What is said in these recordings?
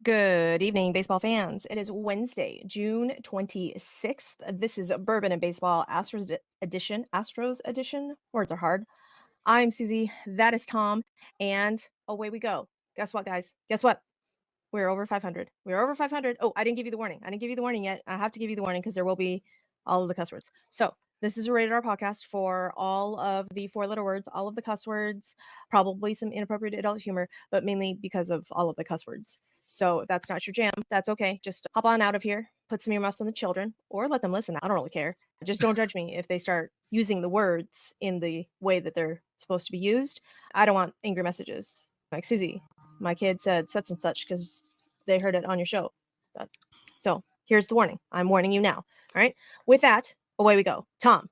Good evening, baseball fans. It is Wednesday, June 26th. This is Bourbon and Baseball Astros edition. Astros edition. Words are hard. I'm Susie. That is Tom. And away we go. Guess what, guys? Guess what? We're over 500. We're over 500. Oh, I didn't give you the warning. I didn't give you the warning yet. I have to give you the warning because there will be all of the cuss words. So, this is a rated R podcast for all of the four-letter words, all of the cuss words, probably some inappropriate adult humor, but mainly because of all of the cuss words. So, if that's not your jam, that's okay. Just hop on out of here, put some earmuffs on the children, or let them listen. I don't really care. Just don't judge me if they start using the words in the way that they're supposed to be used. I don't want angry messages. Like, Susie, my kid said such and such because they heard it on your show. So here's the warning. I'm warning you now. All right. With that, away we go. Tom,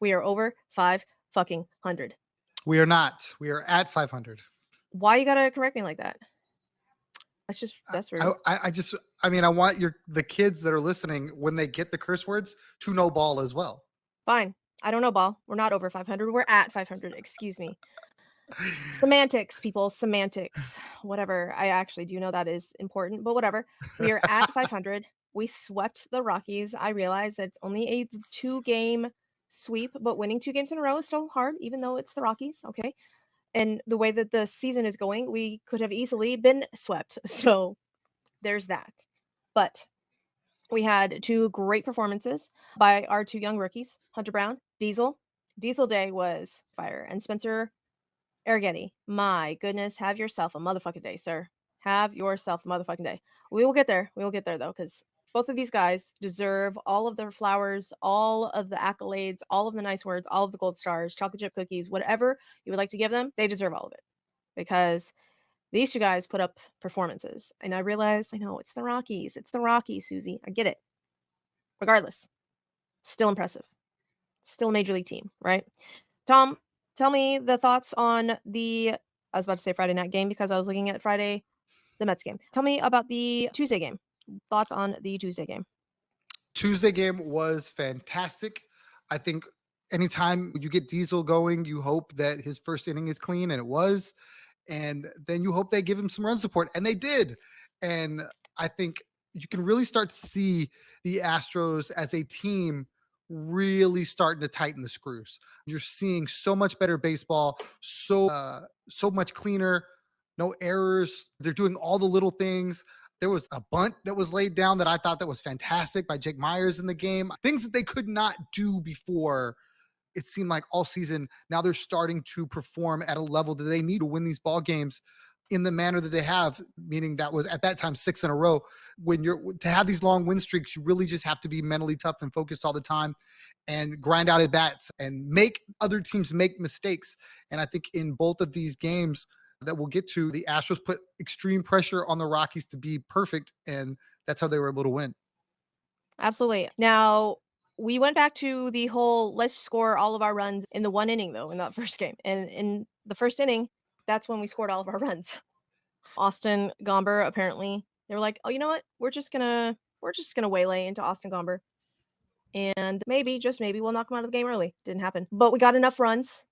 we are over 500. We are not. We are at 500. Why you gotta correct me like that? That's rude. I want the kids that are listening, when they get the curse words, to know ball as well. Fine. I don't know ball. We're not over 500. We're at 500. Excuse me. Semantics, people. Semantics. Whatever. I actually do know that is important, but whatever. We are at 500. We swept the Rockies. I realize that it's only a 2-game sweep, but winning 2 games in a row is still hard, even though it's the Rockies. Okay. And the way that the season is going, we could have easily been swept. So there's that. But we had 2 great performances by our 2 young rookies, Hunter Brown, Diesel. Diesel Day was fire. And Spencer Arrighetti, my goodness, have yourself a motherfucking day, sir. Have yourself a motherfucking day. We will get there. We will get there, though, because both of these guys deserve all of their flowers, all of the accolades, all of the nice words, all of the gold stars, chocolate chip cookies, whatever you would like to give them. They deserve all of it because these 2 guys put up performances. And I realize, I know, it's the Rockies. It's the Rockies, Susie. I get it. Regardless, still impressive. Still a major league team, right? Tom, tell me the thoughts on I was about to say Friday night game because I was looking at Friday, the Mets game. Tell me about the Tuesday game. Thoughts on the Tuesday game. Tuesday game was fantastic. I think anytime you get Diesel going, you hope that his first inning is clean, and it was. And then you hope they give him some run support, and they did. And I think you can really start to see the Astros as a team really starting to tighten the screws. You're seeing so much better baseball, so much cleaner, no errors. They're doing all the little things. There was a bunt that was laid down that I thought that was fantastic by Jake Myers in the game. Things that they could not do before, it seemed like all season. Now they're starting to perform at a level that they need to win these ball games in the manner that they have, meaning that was at that time 6 in a row. When you're to have these long win streaks, you really just have to be mentally tough and focused all the time and grind out at bats and make other teams make mistakes. And I think in both of these games that we'll get to, the Astros put extreme pressure on the Rockies to be perfect, and that's how they were able to win. Absolutely. Now, we went back to the whole let's score all of our runs in the 1 inning, though, in that first game. And in the first inning, that's when we scored all of our runs. Austin Gomber, apparently, they were like, oh, you know what? We're just gonna waylay into Austin Gomber. And maybe, just maybe, we'll knock him out of the game early. Didn't happen. But we got enough runs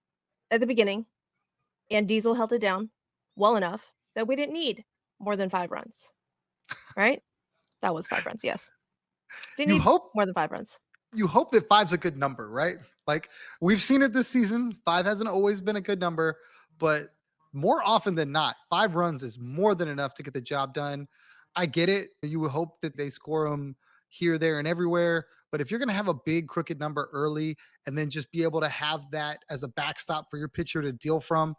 at the beginning, and Diesel held it down well enough that we didn't need more than 5 runs. Right? That was 5 runs, yes. Didn't You need hope more than 5 runs. you hope that 5's a good number, right? Like, we've seen it this season. 5 hasn't always been a good number, but more often than not, 5 runs is more than enough to get the job done. I get it. You would hope that they score them here, there, and everywhere. But if you're going to have a big crooked number early and then just be able to have that as a backstop for your pitcher to deal from,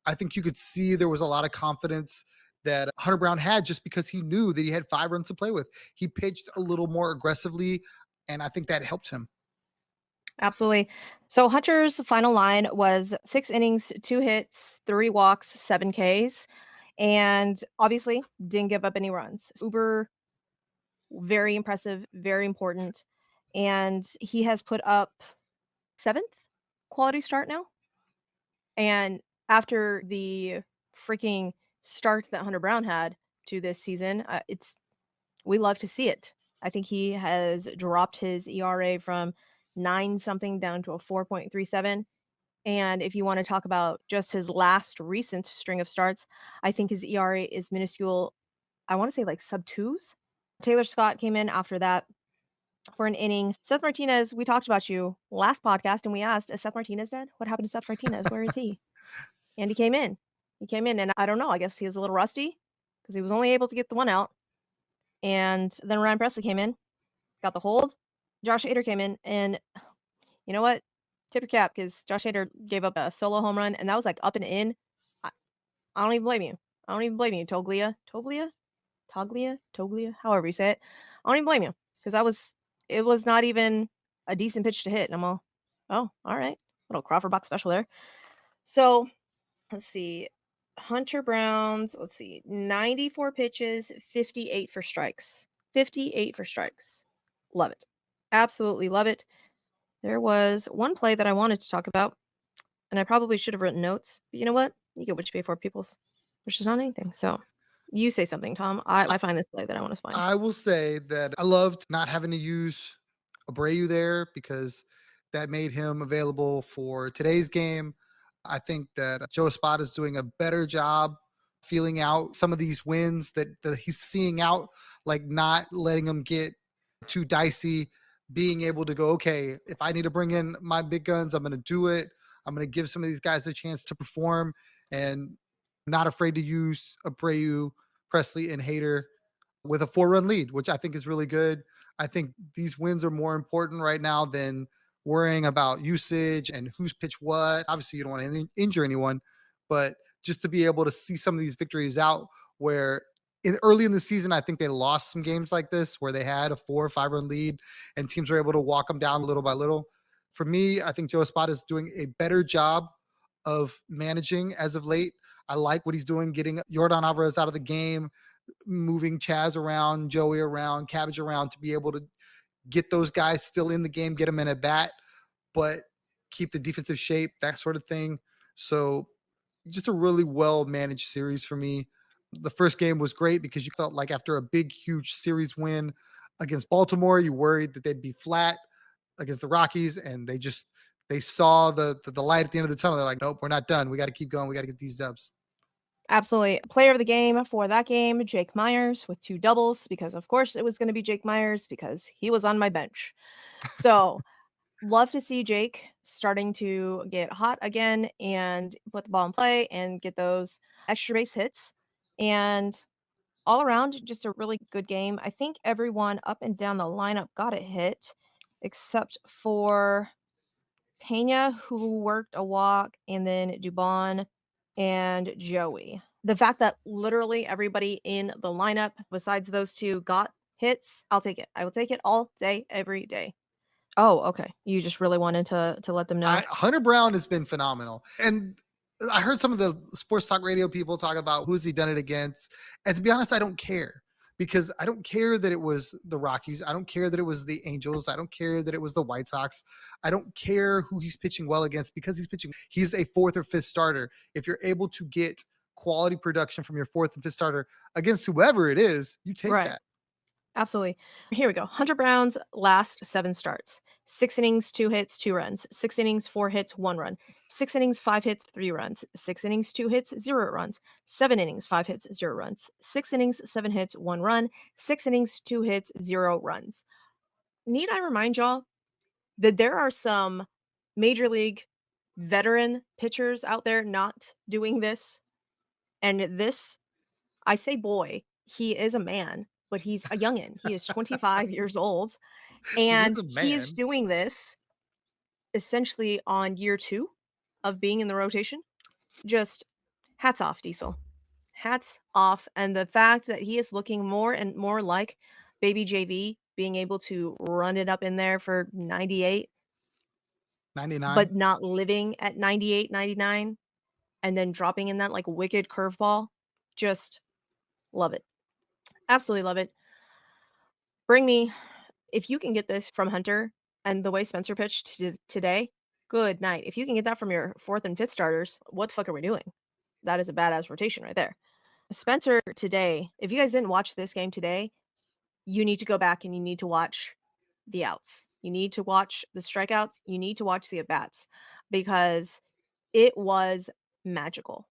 I think you could see there was a lot of confidence that Hunter Brown had, just because he knew that he had 5 runs to play with. He pitched a little more aggressively, and I think that helped him. Absolutely. So Hunter's final line was 6 innings, 2 hits, 3 walks, 7 Ks, and obviously didn't give up any runs. Uber, very impressive, very important, and he has put up 7th quality start now. And after the freaking start that Hunter Brown had to this season, we love to see it. I think he has dropped his ERA from 9 something down to a 4.37. And if you want to talk about just his last recent string of starts, I think his ERA is minuscule I wanna say, like, sub-2s. Taylor Scott came in after that for an inning. Seth Martinez, we talked about you last podcast, and we asked, "Is Seth Martinez dead? What happened to Seth Martinez? Where is he?" And he came in. He came in, and I don't know, I guess he was a little rusty because he was only able to get the 1 out, and then Ryan Presley came in, got the hold. Josh Hader came in, and you know what? Tip your cap because Josh Hader gave up a solo home run, and that was, like, up and in. I I don't even blame you. I don't even blame you, Toglia, however you say it. I don't even blame you because that was it was not even a decent pitch to hit, and I'm all, "Oh, alright." Little Crawford box special there. So, let's see. Hunter Brown's, let's see, 94 pitches, 58 for strikes. 58 for strikes. Love it. Absolutely love it. There was one play that I wanted to talk about, and I probably should have written notes, but you know what? You get what you pay for, peoples, which is not anything. So, you say something, Tom. I find this play that I wanna find. I will say that I loved not having to use Abreu there because that made him available for today's game. I think that Joe Espada is doing a better job feeling out some of these wins that he's seeing out, like not letting them get too dicey, being able to go, okay, if I need to bring in my big guns, I'm going to do it. I'm going to give some of these guys a chance to perform and not afraid to use Abreu, Presley, and Hader with a 4-run lead, which I think is really good. I think these wins are more important right now than worrying about usage and who's pitched what. Obviously, you don't want to injure anyone, but just to be able to see some of these victories out where early in the season, I think they lost some games like this where they had a 4 or 5 run lead and teams were able to walk them down little by little. For me, I think Joe Espada is doing a better job of managing as of late. I like what he's doing, getting Jordan Alvarez out of the game, moving Chaz around, Joey around, Cabbage around to be able to get those guys still in the game, get them in a bat, but keep the defensive shape, that sort of thing. So just a really well managed series for me. The first game was great because you felt like after a big, huge series win against Baltimore, you worried that they'd be flat against the Rockies, and they saw the light at the end of the tunnel. They're like, nope, we're not done. We got to keep going. We got to get these dubs. Absolutely. Player of the game for that game, Jake Myers with 2 doubles because, of course, it was gonna be Jake Myers because he was on my bench. So, love to see Jake starting to get hot again and put the ball in play and get those extra base hits, and all around, just a really good game. I think everyone up and down the lineup got a hit except for Pena, who worked a walk, and then Dubon and Joey. The fact that literally everybody in the lineup besides those 2 got hits, I'll take it. I will take it all day, every day. Oh, okay. You just really wanted to let them know. Hunter Brown has been phenomenal. And I heard some of the sports talk radio people talk about who's he done it against. And to be honest, I don't care because I don't care that it was the Rockies. I don't care that it was the Angels. I don't care that it was the White Sox. I don't care who he's pitching well against because he's pitching. He's a fourth or fifth starter. If you're able to get quality production from your fourth and fifth starter against whoever it is, you take Right. that. Absolutely. Here we go. Hunter Brown's last 7 starts. 6 innings, 2 hits, 2 runs. 6 innings, 4 hits, 1 run. 6 innings, 5 hits, 3 runs. 6 innings, 2 hits, 0 runs. 7 innings, 5 hits, 0 runs. 6 innings, 7 hits, 1 run. 6 innings, 2 hits, 0 runs. Need I remind y'all that there are some major league veteran pitchers out there not doing this? And this, I say boy, he is a man, but he's a youngin'. He is 25 years old, He is and a he is man. doing this essentially on year 2 of being in the rotation. Just hats off, Diesel. Hats off, and the fact that he is looking more and more like baby JV, being able to run it up in there for 98, 99. but not living at 98, 99, and then dropping in that, like, wicked curveball. Just love it. Absolutely love it. Bring me if you can get this from Hunter and the way Spencer pitched today, good night. If you can get that from your 4th and 5th starters, what the fuck are we doing? That is a badass rotation right there. Spencer today, if you guys didn't watch this game today, you need to go back and you need to watch the outs. You need to watch the strikeouts. You need to watch the at bats because it was magical.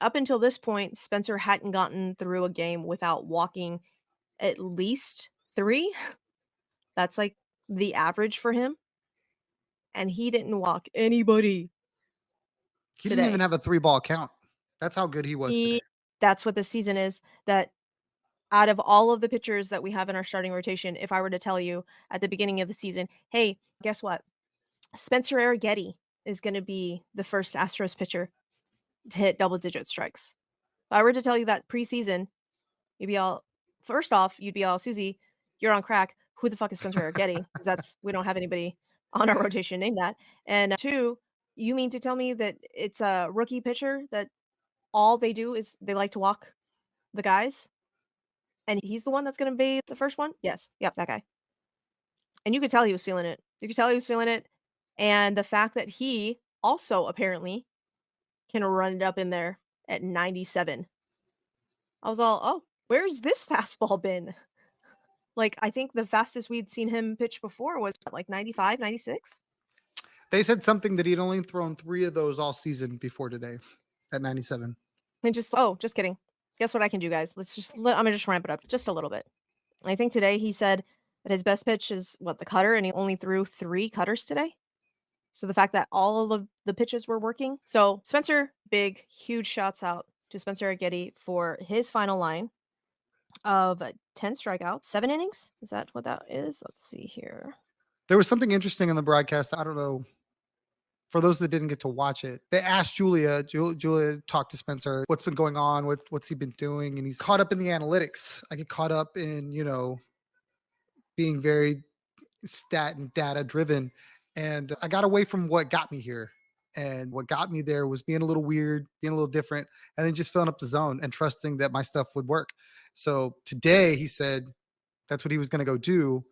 Up until this point, Spencer hadn't gotten through a game without walking at least 3. That's, like, the average for him, and he didn't walk anybody He didn't even today. have a 3-ball count. That's how good he was today. He That's what the season is, that out of all of the pitchers that we have in our starting rotation, if I were to tell you at the beginning of the season, "Hey, guess what? Spencer Arrighetti is gonna be the first Astros pitcher to hit double-digit strikes." If I were to tell you that preseason, you'd be all first off, you'd be all, "Susie, you're on crack. Who the fuck is Spencer Arrighetti?" 'Cause we don't have anybody on our rotation named that. And 2, you mean to tell me that it's a rookie pitcher that all they do is they like to walk the guys, and he's the one that's gonna be the first one? Yes. Yep, that guy. And you could tell he was feeling it. You could tell he was feeling it, and the fact that he also apparently can run it up in there at 97. I was all, "Oh, where's this fastball been?" Like, I think the fastest we'd seen him pitch before was, what, like 95, 96? They said something that he'd only thrown 3 of those all season before today at 97. And just oh, just kidding. Guess what I can do, guys? Imma just ramp it up just a little bit. I think today he said that his best pitch is, what, the cutter, and he only threw 3 cutters today? So the fact that all of the pitches were working. So Spencer, big, huge shouts out to Spencer Getty for his final line of 10 strikeouts, 7 innings. Is that what that is? Let's see here. There was something interesting in the broadcast. I don't know, for those that didn't get to watch it, they asked Julia talked to Spencer, what's been going on, what's he been doing, and he's caught up in the analytics. I get caught up in, being very stat and data driven, and I got away from what got me here. And what got me there was being a little weird, being a little different, and then just filling up the zone and trusting that my stuff would work. So today he said that's what he was going to go do.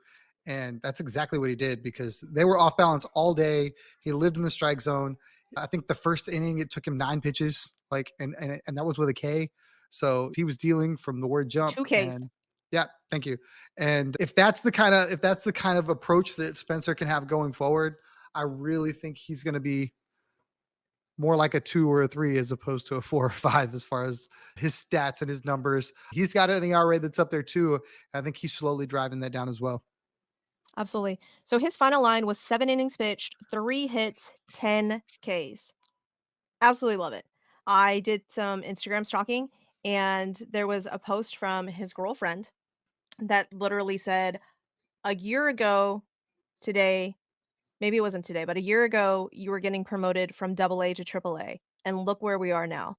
And that's exactly what he did, because they were off balance all day. He lived in the strike zone. I think the first inning, it took him 9 pitches, like, and that was with a K. So he was dealing from the word jump. 2 Ks. And yeah, thank you. And if that's the kind of approach that Spencer can have going forward, I really think he's going to be more like a 2 or a 3 as opposed to a 4 or 5 as far as his stats and his numbers. He's got an ERA that's up there too. I think he's slowly driving that down as well. Absolutely. So his final line was 7 innings pitched, 3 hits, 10 Ks. Absolutely love it. I did some Instagram stalking, and there was a post from his girlfriend that literally said, "A year ago today, maybe it wasn't today, but a year ago, you were getting promoted from double A to triple A, and look where we are now."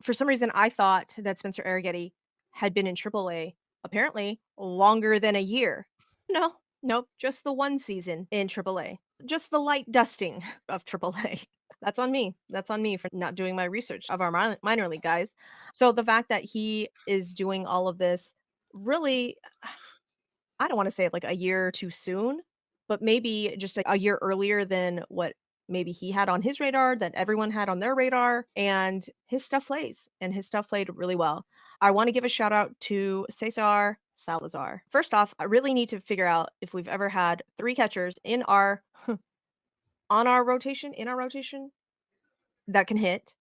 For some reason, I thought that Spencer Arrighetti had been in triple A, apparently longer than a year. No, nope, just the 1 season in triple A. Just the light dusting of triple A. That's on me. That's on me for not doing my research of our minor league guys. So the fact that he is doing all of this really, I don't wanna say it like a year too soon, but maybe just a year earlier than what maybe he had on his radar, that everyone had on their radar, and his stuff plays, and his stuff played really well. I wanna give a shout out to Cesar Salazar. First off, I really need to figure out if we've ever had 3 catchers in our on our rotation in our rotation that can hit,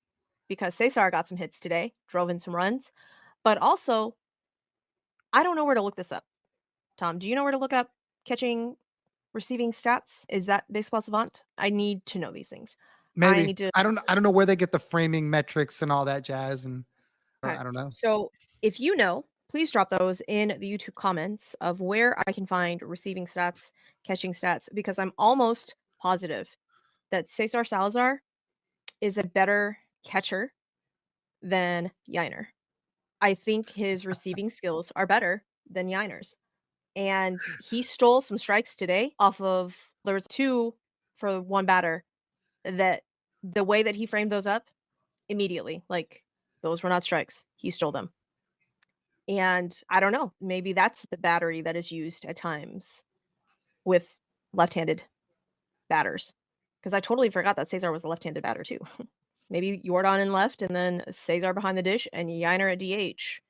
because Cesar got some hits today, drove in some runs, but also, I don't know where to look this up. Tom, do you know where to look up catching receiving stats? Is that Baseball Savant? I need to know these things. I Maybe. need to I don't know where they get the framing metrics and all that jazz, and Okay. I don't know. So, if you know, please drop those in the YouTube comments of where I can find receiving stats, catching stats, because I'm almost positive that Cesar Salazar is a better catcher than Yiner. I think his receiving skills are better than Yiner's. And he stole some strikes today off of there was 2 for 1 batter that the way that he framed those up immediately, like, those were not strikes. He stole them. And I don't know, maybe that's the battery that is used at times with left-handed batters. Because I totally forgot that Cesar was a left-handed batter too. Maybe Jordan in left and then Cesar behind the dish and Yiner at DH.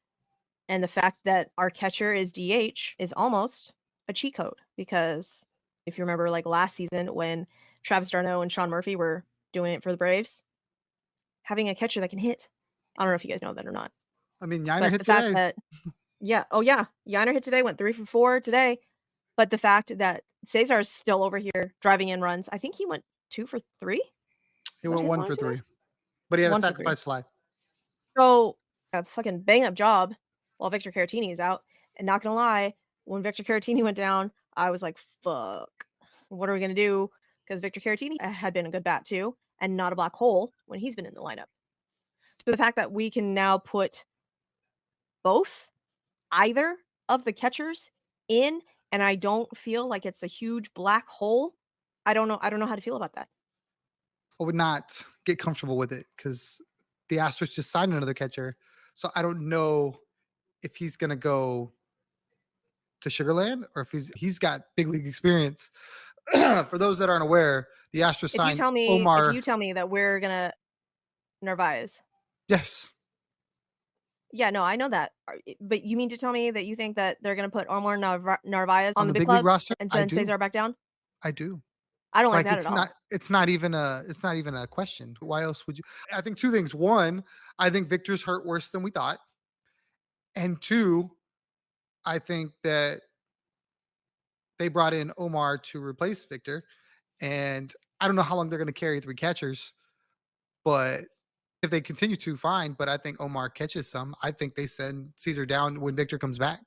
And the fact that our catcher is DH is almost a cheat code, because if you remember, like, last season when Travis d'Arnaud and Sean Murphy were doing it for the Braves, having a catcher that can hit I don't know if you guys know that or not. I mean, Yiner But hit the fact today. that yeah, oh yeah, Yiner hit today, went 3 for 4 today, but the fact that Cesar is still over here driving in runs, I think he went 2 for 3? He Was that went his 1 line for today? 3, but he had a 1 for 3. sacrifice fly. So, a fucking bang up job while Victor Caratini is out, and not gonna lie, when Victor Caratini went down, I was like, "Fuck. What are we gonna do?" Because Victor Caratini had been a good bat too, and not a black hole when he's been in the lineup. So the fact that we can now put both, either of the catchers in, and I don't feel like it's a huge black hole, I don't know how to feel about that. I would not get comfortable with it because the Astros just signed another catcher. So I don't know if he's gonna go to Sugarland or if he's got big league experience. For those that aren't aware, the Astros signed If Omar. you tell me that we're gonna Narvaez. Yes, Yeah, no, I know that. But you mean to tell me that you think that they're gonna put Omar Narvaez on on the the big big league club roster, and I send do. Cesar back down? I do. I don't like Like that at all. it's not even a question. Why else would you? I think two things. One, I think Victor's hurt worse than we thought, and two, I think that they brought in Omar to replace Victor, and I don't know how long they're going to carry three catchers, but if they continue to, fine. But I think Omar catches some. I think they send Caesar down when Victor comes back.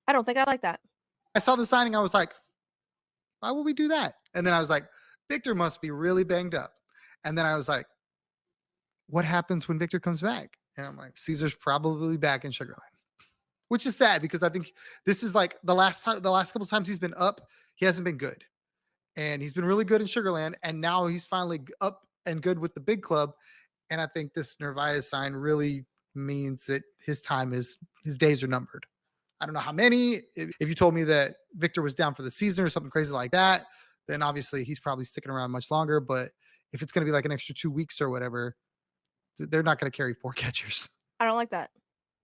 I don't think I like that. I saw the signing. I was like, why would we do that? And then I was like, Victor must be really banged up. And then I was like, what happens when Victor comes back? And I'm like, Caesar's probably back in Sugarland, which is sad because I think this is like the last couple times he's been up, he hasn't been good. And he's been really good in Sugarland. And now he's finally up and good with the big club. And I think this Narvaez sign really means that his days are numbered. I don't know how many. If you told me that Victor was down for the season or something crazy like that, then obviously he's probably sticking around much longer. But if it's going to be like an extra 2 weeks or whatever, they're not going to carry four catchers. I don't like that.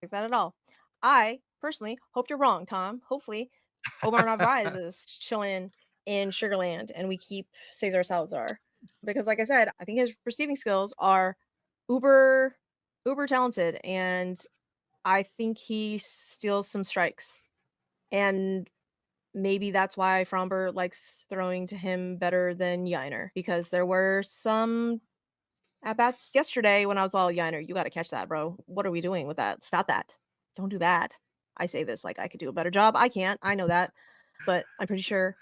Like that at all. I personally hope you're wrong, Tom. Hopefully, Omar Narvaez is chilling in Sugarland and we keep Cesar Salazar. Because like I said, I think his receiving skills are uber uber talented and I think he steals some strikes. And maybe that's why Fromber likes throwing to him better than Yiner because there were some at bats yesterday when I was all, "Yiner, you gotta catch that, bro. What are we doing with that? Stop that. Don't do that." I say this like I could do a better job. I can't. I know that, but I'm pretty sure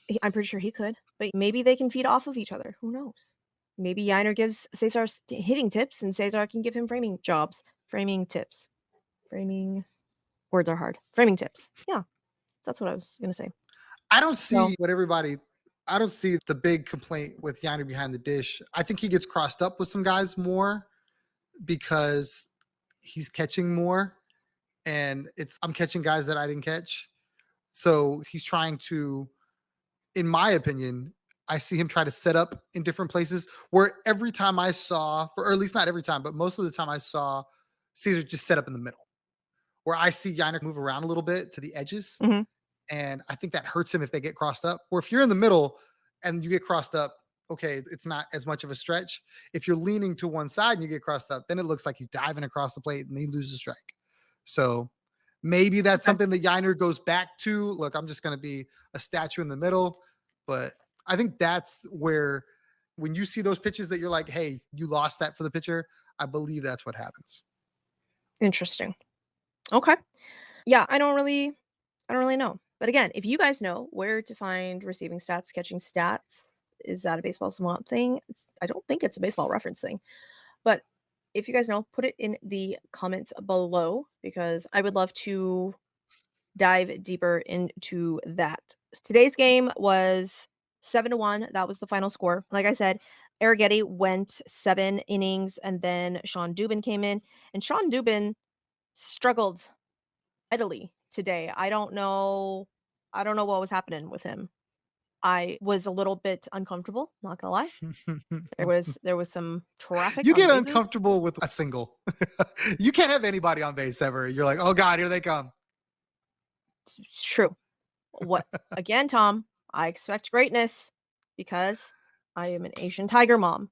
he could. But maybe they can feed off of each other. Who knows? Maybe Yiner gives Cesar hitting tips, and Cesar can give him framing jobs, framing tips, framing words are hard. Framing tips. Yeah, that's what I was gonna say. I don't So see what everybody. I don't see the big complaint with Yanni behind the dish. I think he gets crossed up with some guys more because he's catching more, and it's I'm catching guys that I didn't catch. So he's trying to, in my opinion, I see him try to set up in different places where every time I saw, or at least not every time, but most of the time I saw Caesar just set up in the middle, where I see Yannick move around a little bit to the edges. mhm. And I think that hurts him if they get crossed up. Or if you're in the middle and you get crossed up, okay, it's not as much of a stretch. If you're leaning to one side and you get crossed up, then it looks like he's diving across the plate and he loses a strike. So maybe that's Okay. something that Yiner goes back to. Look, I'm just going to be a statue in the middle. But I think that's where, when you see those pitches that you're like, hey, you lost that for the pitcher, I believe that's what happens. Interesting. Okay. Yeah, I don't really know. But again, if you guys know where to find receiving stats, catching stats, is that a baseball savant thing? I don't think it's a baseball reference thing. But if you guys know, put it in the comments below because I would love to dive deeper into that. Today's game was 7-1. That was the final score. Like I said, Arrighetti went 7 innings and then Sean Dubin came in and Sean Dubin struggled mightily today. I don't know what was happening with him. I was a little bit uncomfortable, not gonna lie. There was some traffic You on the get bases. uncomfortable with a single. You can't have anybody on base ever. You're like, oh God, here they come. It's true. What again, Tom, I expect greatness because I am an Asian tiger mom.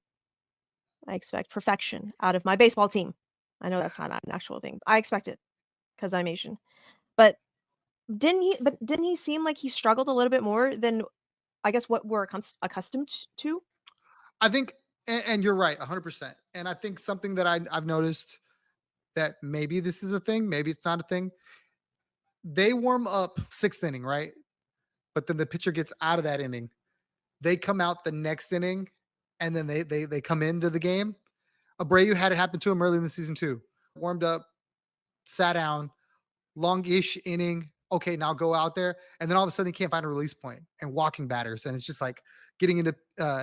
I expect perfection out of my baseball team. I know that's not an actual thing. I expect it because I'm Asian. But didn't he seem like he struggled a little bit more than, I guess, what we're accustomed to? I think, and you're right, 100%. And I think something that I've noticed that maybe this is a thing, maybe it's not a thing. They warm up sixth inning, right? But then the pitcher gets out of that inning. They come out the next inning, and then they come into the game. Abreu had it happen to him early in the season too. Warmed up, sat down, longish inning. Okay, now go out there, and then all of a sudden he can't find a release point and walking batters, and it's just like getting into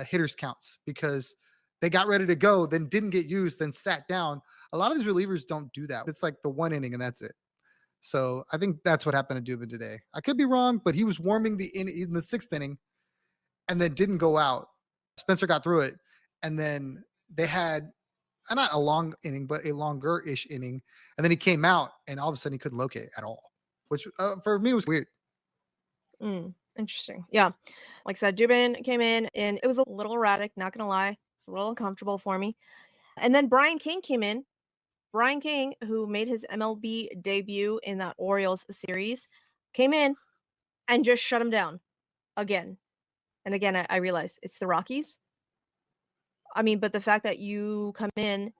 hitters counts because they got ready to go, then didn't get used, then sat down. A lot of these relievers don't do that. It's like the one inning and that's it. So I think that's what happened to Dubin today. I could be wrong, but he was warming in the sixth inning and then didn't go out. Spencer got through it, and then they had not a long inning, but a longer ish inning, and then he came out, and all of a sudden he couldn't locate at all, which for me was weird. Interesting. Yeah. Like I said, Jubin came in and it was a little erratic, not gonna lie. It's a little uncomfortable for me. And then Brian King came in. Brian King, who made his MLB debut in that Orioles series, came in and just shut him down again. And again, I realize it's the Rockies. I mean, but the fact that you come in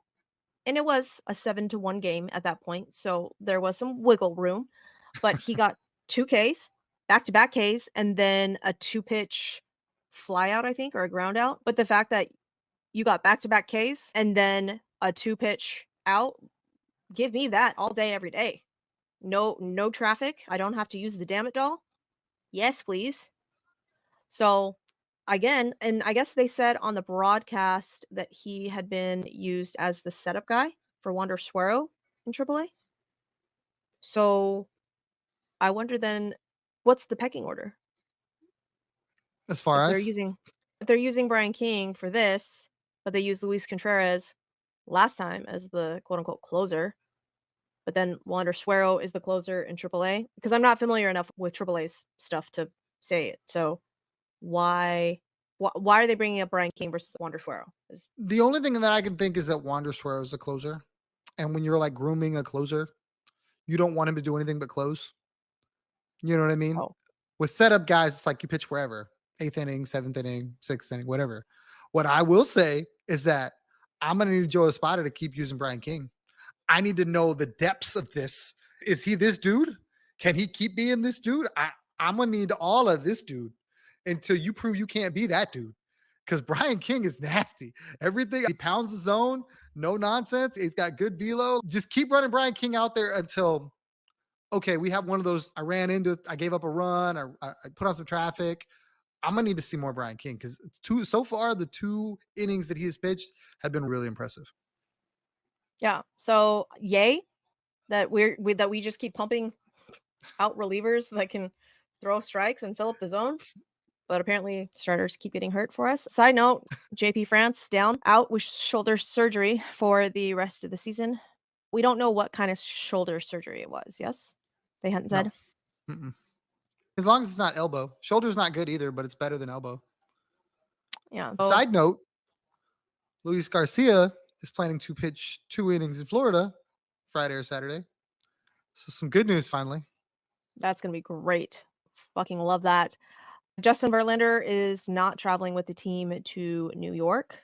and it was a 7-1 game at that point, so there was some wiggle room, but he got 2 Ks, back-to-back Ks, and then a 2-pitch flyout, I think, or a ground out. But the fact that you got back-to-back Ks and then a 2-pitch out, give me that all day, every day. No traffic. I don't have to use the damn it doll. Yes, please. So, again, and I guess they said on the broadcast that he had been used as the setup guy for Wander Suero in AAA. So, I wonder then, what's the pecking order? As far If they're as using if they're using Brian King for this, but they used Luis Contreras last time as the quote unquote closer, but then Wander Suero is the closer in AAA, because I'm not familiar enough with AAA's stuff to say it. So why why are they bringing up Brian King versus Wander Suero? the only thing that I can think is that Wander Suero is a closer, and when you're like grooming a closer, you don't want him to do anything but close. You know what I mean? Oh, With setup guys, it's like you pitch wherever, eighth inning, seventh inning, sixth inning, whatever. What I will say is that I'm going to need Joe Espada to keep using Brian King. I need to know the depths of this. Is he this dude? Can he keep being this dude? I'm going to need all of this dude until you prove you can't be that dude. Because Brian King is nasty. Everything, he pounds the zone, no nonsense. He's got good velo. Just keep running Brian King out there until okay, we have one of those. I ran into, I gave up a run, I put on some traffic. I'm gonna need to see more Brian King because it's two so far. The 2 innings that he has pitched have been really impressive. yeah. So yay that that we just keep pumping out relievers that can throw strikes and fill up the zone. But apparently starters keep getting hurt for us. Side note, JP France down, out with shoulder surgery for the rest of the season. We don't know what kind of shoulder surgery it was. Yes? They hadn't No, said? mm-mm. As long as it's not elbow. Shoulder's not good either, but it's better than elbow. Yeah. So Side note: Luis Garcia is planning to pitch 2 innings in Florida, Friday or Saturday. So some good news finally. that's gonna be great. Fucking love that. Justin Verlander is not traveling with the team to New York.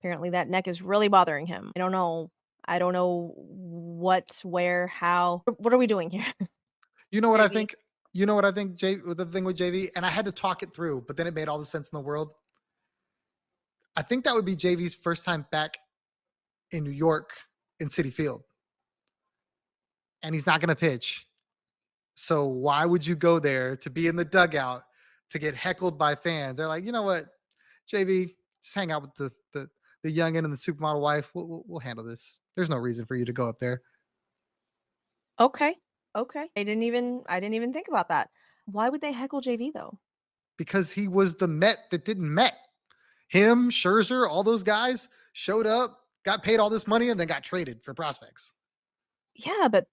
Apparently that neck is really bothering him. I don't know. I don't know what, where, how. What are we doing here? You know what I JV. think? You know what I think, the thing with JV, and I had to talk it through, but then it made all the sense in the world. I think that would be JV's first time back in New York in City Field, and he's not going to pitch. So why would you go there to be in the dugout to get heckled by fans? They're like, you know what, JV, just hang out with the youngin and the supermodel wife. We'll handle this. There's no reason for you to go up there Okay. Okay. I didn't even think about that. Why would they heckle JV though? because he was the Met that didn't Met. Him, Scherzer, all those guys showed up, got paid all this money, and then got traded for prospects. Yeah, but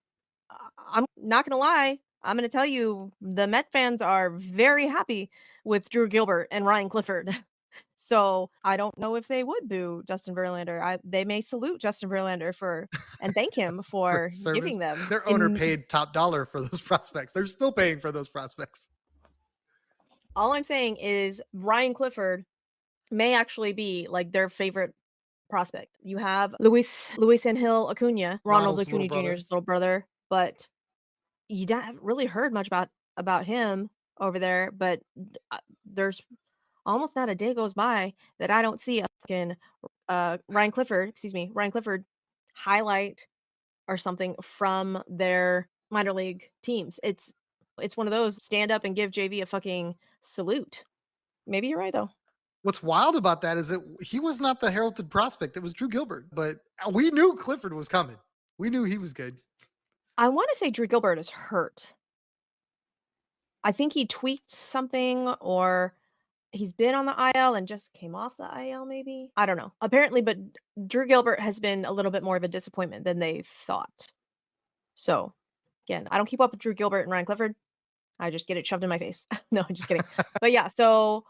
I'm not gonna lie. I'm gonna tell you, the Met fans are very happy with Drew Gilbert and Ryan Clifford. So I don't know if they would boo Justin Verlander. They may salute Justin Verlander for and thank him For for his giving service. them Their owner in paid top dollar for those prospects. They're still paying for those prospects. all I'm saying is Ryan Clifford may actually be like their favorite prospect. You have Luis Angel Acuna, Ronald Ronald's little Acuna brother. Jr.'s little brother, but you haven't really heard much about him over there. But there's almost not a day goes by that I don't see a fucking Ryan Clifford highlight or something from their minor league teams. It's one of those stand up and give JV a fucking salute. Maybe you're right though. What's wild about that is that he was not the heralded prospect. It was Drew Gilbert, but we knew Clifford was coming. We knew he was good. I want to say Drew Gilbert is hurt. I think he tweaked something or he's been on the IL and just came off the IL maybe? I don't know. Apparently, but Drew Gilbert has been a little bit more of a disappointment than they thought. So, again, I don't keep up with Drew Gilbert and Ryan Clifford. I just get it shoved in my face. No, I'm just kidding. But yeah, so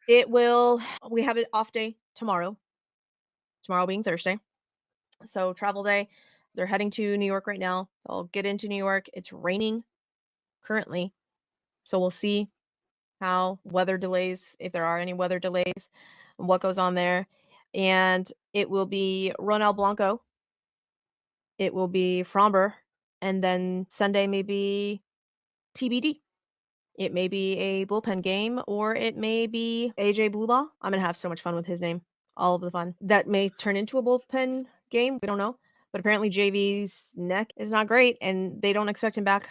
it will we have an off day tomorrow being Thursday. So travel day. They're heading to New York right now. They'll get into New York. It's raining currently. So we'll see how weather delays, if there are any weather delays, and what goes on there. And it will be Ronel Blanco. It will be Fromber. And then Sunday maybe TBD. It may be a bullpen game or it may be AJ Blueball. I'm gonna have so much fun with his name. All of the fun. That may turn into a bullpen game. We don't know. But apparently JV's neck is not great and they don't expect him back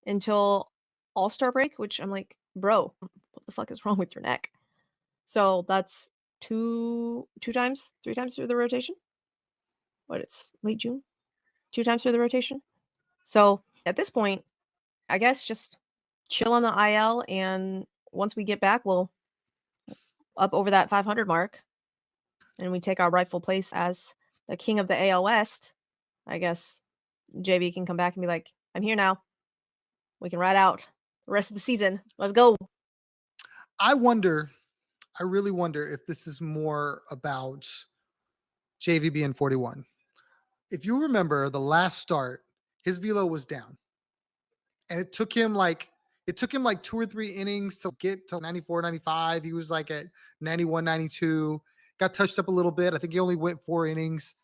until All-Star break, which I'm like, bro, what the fuck is wrong with your neck? So that's two times, three times through the rotation. What it's late June? Two times through the rotation. So at this point, I guess just chill on the IL and once we get back, we'll up over that 500 mark and we take our rightful place as the king of the AL West. I guess JB can come back and be like, I'm here now. We can ride out the rest of the season. Let's go. I wonder, I really wonder if this is more about JV being 41. If you remember the last start, his velo was down. And it took him like 2 or 3 innings to get to 94, 95. He was like at 91, 92. Got touched up a little bit. I think he only went 4 innings.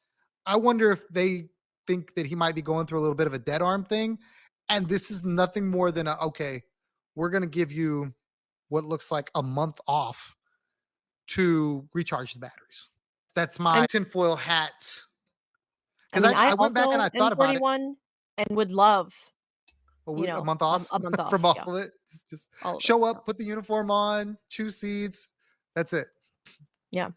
I wonder if they think that he might be going through a little bit of a dead arm thing. And this is nothing more than okay, we're going to give you what looks like a month off to recharge the batteries. That's my And tinfoil hat. I Because mean, I I went back and also I am thought about it. 41 and would love, A month off a month from off. all Yeah, of it. Just all of it. show Yeah. up, put the uniform on, choose seats. That's it. Yeah.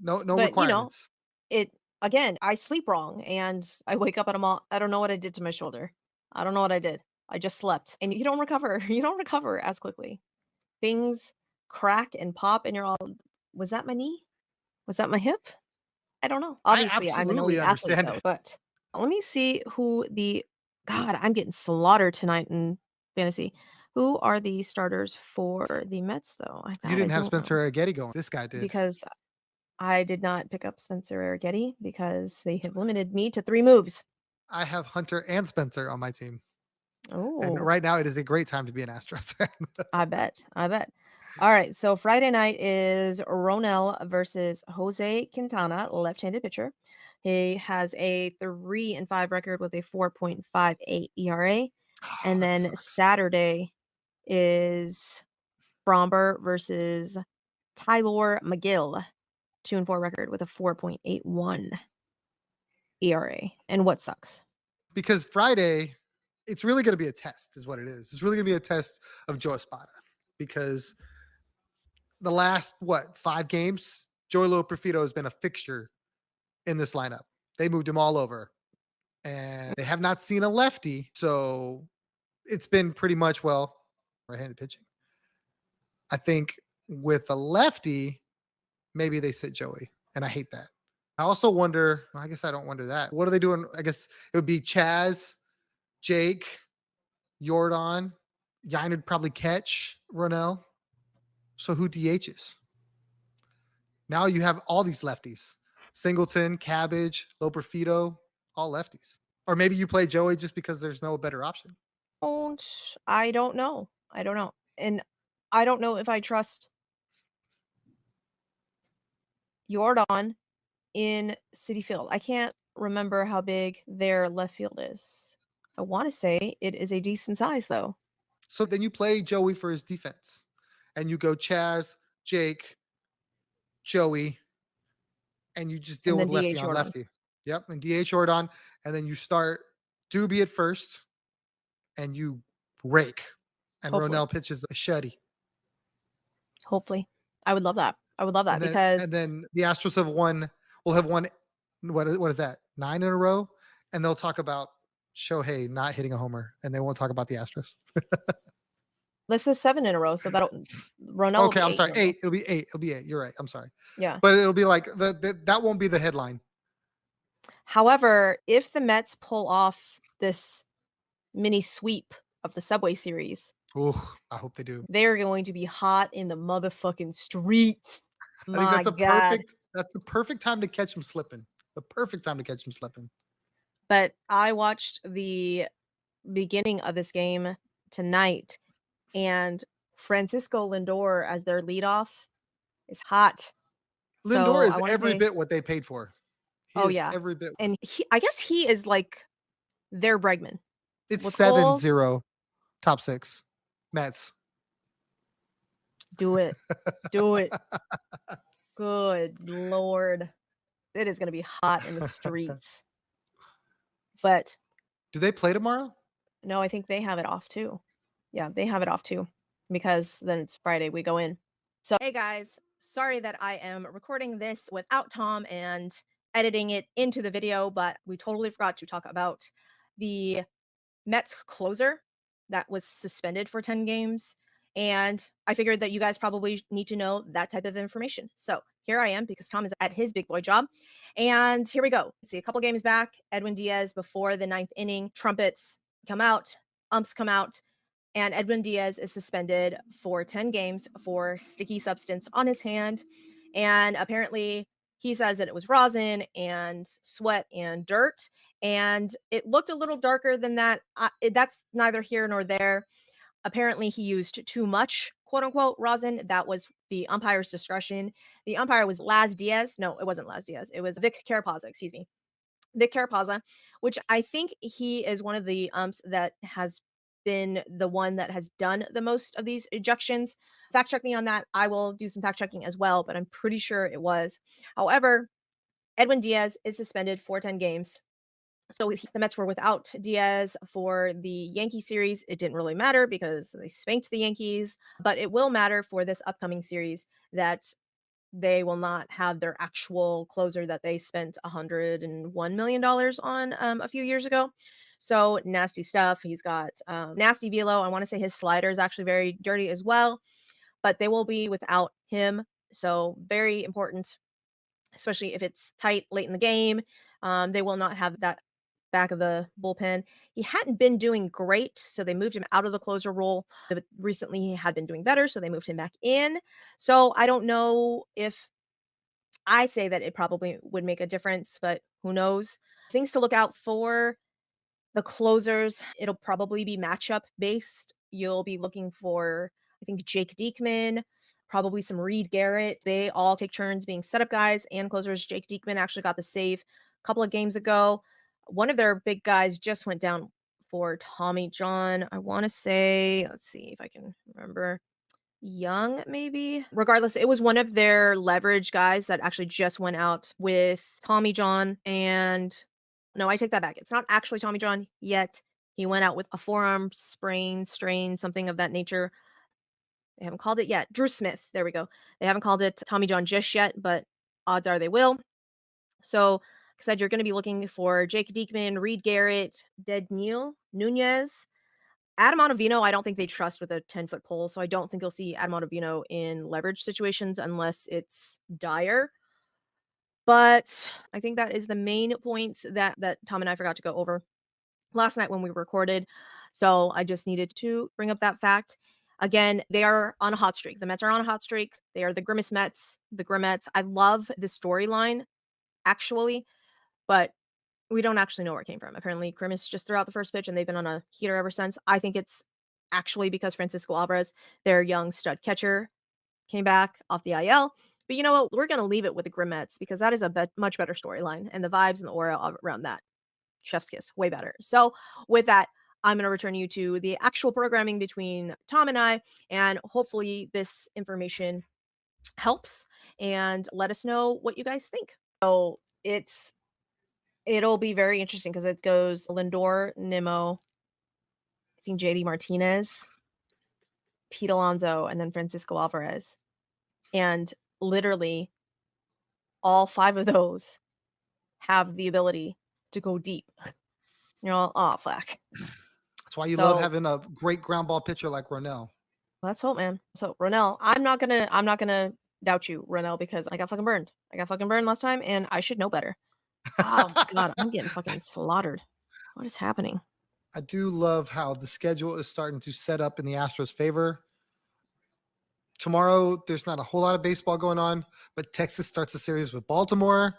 No But, requirements. it again, I sleep wrong and I wake up and I don't know what I did to my shoulder. I don't know what I did. I just slept. And you don't recover. You don't recover as quickly. Things crack and pop and you're all, was that my knee? Was that my hip? I don't know. I Obviously, I'm an absolutely elite athlete understand though, it. but let me see who the God, I'm getting slaughtered tonight in fantasy. Who are the starters for the Mets though? You I didn't have don't know Spencer Arrighetti going. This guy did. because I did not pick up Spencer Arrighetti because they have limited me to 3 moves. I have Hunter and Spencer on my team. And Oh, right now it is a great time to be an Astros fan. I bet. I bet. All right, so Friday night is Ronel versus Jose Quintana, left-handed pitcher. He has a 3-5 record with a 4.58 ERA. Oh, And that then sucks. Saturday is Fromber versus Tylor McGill, 2-4 record with a 4.81 ERA. And what sucks? Because Friday, it's really going to be a test, is what it is. It's really going to be a test of Joe Espada because the last, 5 games, Joey Loperfido has been a fixture in this lineup. They moved him all over and they have not seen a lefty. So it's been pretty much, right-handed pitching. I think with a lefty, maybe they sit Joey, and I hate that. I also wonder, well, I guess I don't wonder that. What are they doing? I guess it would be Chaz, Jake, Jordan. Yine would probably catch Ronell. So who DHs? Now you have all these lefties: Singleton, Cabbage, Loperfido, all lefties. Or maybe you play Joey just because there's no better option. I don't know. I don't know. And I don't know if I trust Jordan in City Field. I can't remember how big their left field is. I want to say it is a decent size though. So then you play Joey for his defense, and you go Chaz, Jake, Joey, and you just deal And with then lefty DH on Jordan, lefty. Yep, and DH Jordan, and then you start Doobie at first, and you rake, and hopefully. Ronell pitches a shutty, Hopefully. I would love that. I would love that and then because and then the Astros will have won what is that, 9 in a row, and they'll talk about Shohei not hitting a homer, and they won't talk about the Astros. this is 7 in a row, so that'll Ronell will Okay, be I'm 8 in sorry, a row. 8. It'll be 8. It'll be 8. You're right. I'm sorry, Yeah. but it'll be like that won't be the headline. However, if the Mets pull off this mini sweep of the Subway Series, Oh, I hope they do. they're going to be hot in the motherfucking streets. I think My god. that's the perfect time to catch them slipping. The perfect time to catch them slipping. But I watched the beginning of this game tonight, and Francisco Lindor as their leadoff is hot. Lindor So I is wanna every say bit what they paid for. He oh, is yeah. every bit. And I guess he is like their Bregman. It's With Cole, 7-0 top 6 Mets. do it. Do it. Good lord. It is gonna be hot in the streets. But Do they play tomorrow? no, I think they have it off too. Yeah, they have it off too because then it's Friday, we go in. So, hey guys, sorry that I am recording this without Tom and editing it into the video, but we totally forgot to talk about the Mets closer that was suspended for 10 games. And I figured that you guys probably need to know that type of information. So here I am because Tom is at his big boy job. And here we go. Let's see, a couple games back, Edwin Diaz before the ninth inning, trumpets come out, umps come out, and Edwin Diaz is suspended for 10 games for sticky substance on his hand. And apparently, he says that it was rosin and sweat and dirt. And it looked a little darker than that. That's neither here nor there. Apparently, he used too much, quote unquote, rosin. That was the umpire's discretion. The umpire was Laz Diaz. No, it wasn't Laz Diaz. It was Vic Carapaza, excuse me. Vic Carapaza, which I think he is one of the umps that has been the one that has done the most of these ejections. Fact check me on that. I will do some fact checking as well, but I'm pretty sure it was. However, Edwin Diaz is suspended for 10 games. So the Mets were without Diaz for the Yankee series. It didn't really matter because they spanked the Yankees, but it will matter for this upcoming series that they will not have their actual closer that they spent $101 million on a few years ago. So nasty stuff. He's got nasty velo. I want to say his slider is actually very dirty as well, but they will be without him. So very important, especially if it's tight late in the game. They will not have that back of the bullpen. He hadn't been doing great, so they moved him out of the closer role. But recently he had been doing better, so they moved him back in. So I don't know if I say that it probably would make a difference, but who knows? Things to look out for the closers, it'll probably be matchup based. You'll be looking for, I think, Jake Diekman, probably some Reed Garrett. They all take turns being setup guys and closers. Jake Diekman actually got the save a couple of games ago. One of their big guys just went down for Tommy John. I want to say, let's see if I can remember. Young, maybe. Regardless, it was one of their leverage guys that actually just went out with Tommy John. And no, I take that back. It's not actually Tommy John yet. He went out with a forearm sprain, strain, something of that nature. They haven't called it yet. Drew Smith. There we go. They haven't called it Tommy John just yet, but odds are they will. So, like I said, you're going to be looking for Jake Diekman, Reed Garrett, Dead Neil, Nunez, Adam Ottavino, I don't think they trust with a 10-foot pole, so I don't think you'll see Adam Ottavino in leverage situations unless it's dire. But I think that is the main points that Tom and I forgot to go over last night when we recorded. So I just needed to bring up that fact. Again, they are on a hot streak. The Mets are on a hot streak. They are the grimmest Mets. the Grimettes. I love the storyline, actually, but we don't actually know where it came from. Apparently, Grimace just threw out the first pitch, and they've been on a heater ever since. I think it's actually because Francisco Alvarez, their young stud catcher, came back off the IL. But you know what? We're gonna leave it with the Grimettes because that is a much better storyline, and the vibes and the aura around that, chef's kiss, way better. So with that, I'm gonna return you to the actual programming between Tom and I, and hopefully this information helps. And let us know what you guys think. So it'll be very interesting because it goes Lindor, Nimmo, I think JD Martinez, Pete Alonso, and then Francisco Alvarez. And literally all 5 of those have the ability to go deep. Oh, fuck. That's why you love So having a great ground ball pitcher like Ronell. let's hope, man. So Ronell, I'm not gonna doubt you, Ronell, because I got fucking burned. I got fucking burned last time, and I should know better. Oh my god, I'm getting fucking slaughtered. What is happening? I do love how the schedule is starting to set up in the Astros' favor. Tomorrow, there's not a whole lot of baseball going on, but Texas starts a series with Baltimore.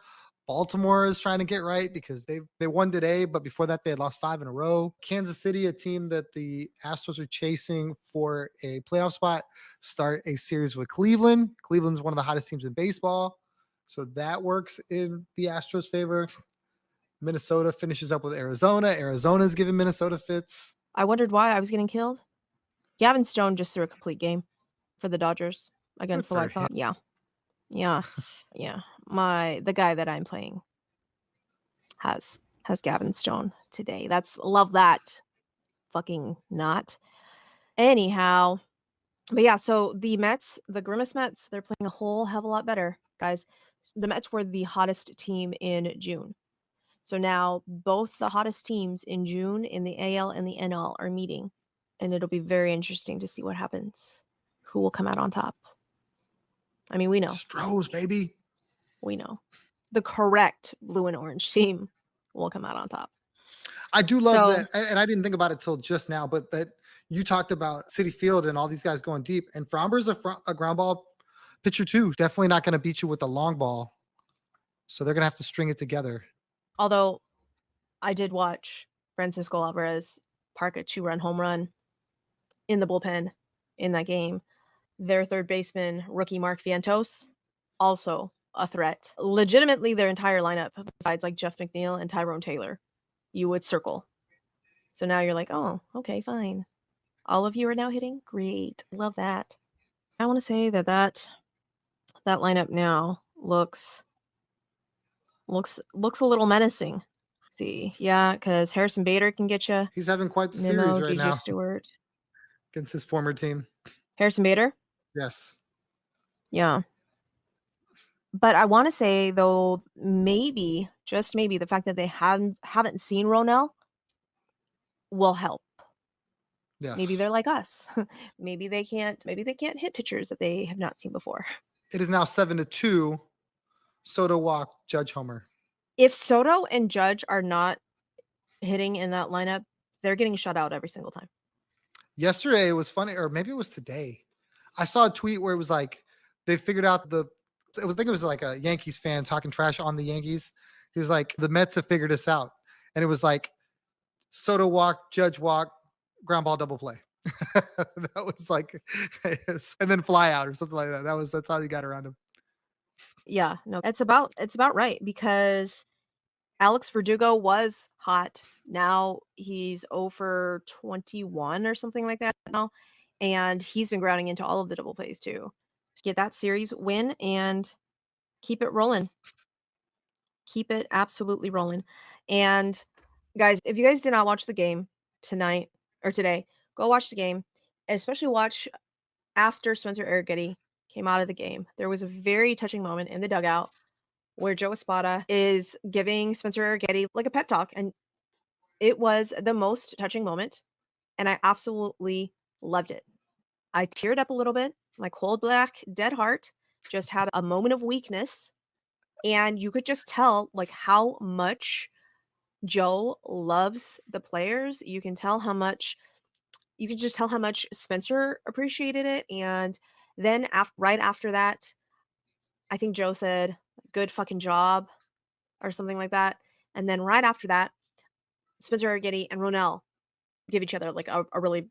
Baltimore is trying to get right because they won today, but before that they had lost 5 in a row. Kansas City, a team that the Astros are chasing for a playoff spot, start a series with Cleveland. Cleveland's one of the hottest teams in baseball, so that works in the Astros' favor. Minnesota finishes up with Arizona. Arizona's giving Minnesota fits. I wondered why I was getting killed. Gavin Stone just threw a complete game for the Dodgers Good against the for White him. Sox. Yeah. Yeah. Yeah. The guy that I'm playing has Gavin Stone today. Love that. Fucking not. Anyhow, but yeah, so the Mets, the Grimace Mets, they're playing a whole hell of a lot better, guys. The Mets were the hottest team in June. So now both the hottest teams in June in the AL and the NL are meeting, and it'll be very interesting to see what happens. Who will come out on top? I mean, we know. Stros, baby. We know. The correct blue and orange team will come out on top. I do love So, that, and I didn't think about it till just now, but that you talked about City Field and all these guys going deep, and Fromber's a ground ball pitcher too. Definitely not going to beat you with the long ball, so they're going to have to string it together. although I did watch Francisco Alvarez park a 2-run home run in the bullpen in that game. Their third baseman, rookie Mark Vientos, also a threat. Legitimately, their entire lineup, besides like Jeff McNeil and Tyrone Taylor, you would circle. So now you're like, oh, okay, fine. All of you are now hitting? Great. Love that. I want to say that lineup now looks a little menacing. Let's see. Yeah, because Harrison Bader can get you. He's having quite the series Nimmo, right JJ now Stewart. against his former team. Harrison Bader? Yes, Yeah. But I wanna say, though, maybe, just maybe, the fact that they haven't seen Ronell will help. Maybe yes. they're like us. Maybe they can't hit pitchers that they have not seen before. It is now 7-2. Soto walk, Judge homer. If Soto and Judge are not hitting in that lineup, they're getting shut out every single time. Yesterday it was funny, or maybe it was today. I saw a tweet where it was like they figured out I think it was like a Yankees fan talking trash on the Yankees. He was like, the Mets have figured this out. And it was like Soto walk, Judge walk, ground ball double play. That was like, and then fly out or something like that. That's how they got around him. Yeah, no, it's about right because Alex Verdugo was hot. Now he's 0 for 21 or something like that now, and he's been grounding into all of the double plays too. Just get that series win and keep it rolling. Keep it absolutely rolling. And guys, if you guys did not watch the game tonight or today, go watch the game. Especially watch after Spencer Arrighetti came out of the game. There was a very touching moment in the dugout where Joe Espada is giving Spencer Arrighetti like a pep talk, and it was the most touching moment, and I absolutely loved it. I teared up a little bit. My cold black dead heart just had a moment of weakness, and you could just tell like how much Joe loves the players. You could just tell how much Spencer appreciated it, and then right after that, I think Joe said, "Good fucking job," or something like that, and then right after that, Spencer Getty and Ronell give each other, like, a really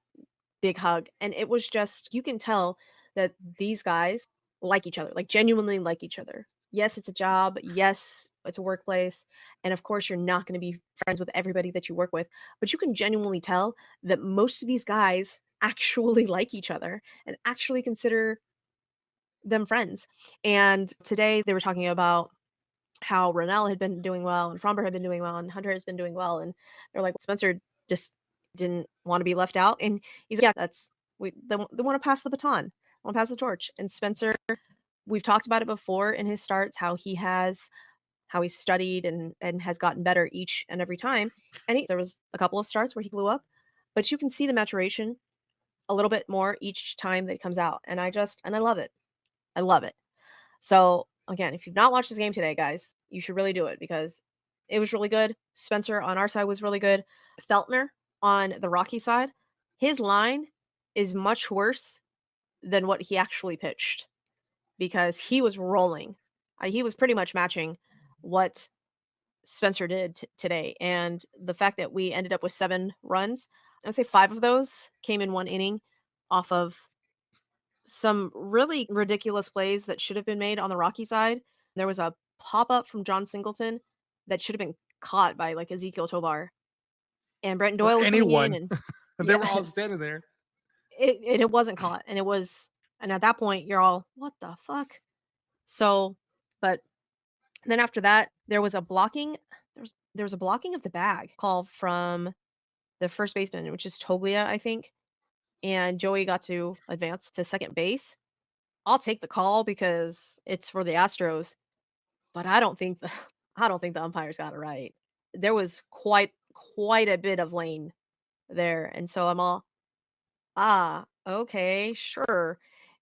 big hug, and it was just you can tell that these guys like each other, like, genuinely like each other. Yes, it's a job, yes, it's a workplace, and of course, you're not gonna be friends with everybody that you work with, but you can genuinely tell that most of these guys actually like each other and actually consider them friends, and today they were talking about how Ronell had been doing well and Fromber had been doing well and Hunter has been doing well, and they're like, "Spencer just didn't wanna be left out," and he's like, "Yeah, that's they wanna pass the baton, wanna pass the torch," and Spencer, we've talked about it before in his starts, how he's studied and has gotten better each and every time, and there was a couple of starts where he blew up, but you can see the maturation a little bit more each time that it comes out, and I love it. I love it. So, again, if you've not watched this game today, guys, you should really do it because it was really good. Spencer on our side was really good. Feltner on the Rocky side, his line is much worse than what he actually pitched because he was rolling. He was pretty much matching what Spencer did today. And the fact that we ended up with 7 runs, I'd say 5 of those came in 1 inning off of some really ridiculous plays that should have been made on the Rocky side. There was a pop up from John Singleton that should have been caught by like Ezekiel Tovar, and Brenton or Doyle was coming in, anyone. and And they yeah, were all standing there. it wasn't caught, and it was, and at that point you're all, what the fuck? So, but then after that there was a blocking. There was a blocking of the bag call from the first baseman, which is Toglia, I think, and Joey got to advance to second base. I'll take the call because it's for the Astros, but I don't think the I don't think the umpires got it right. There was quite a bit of lane there, and so I'm all, "Ah, okay, sure."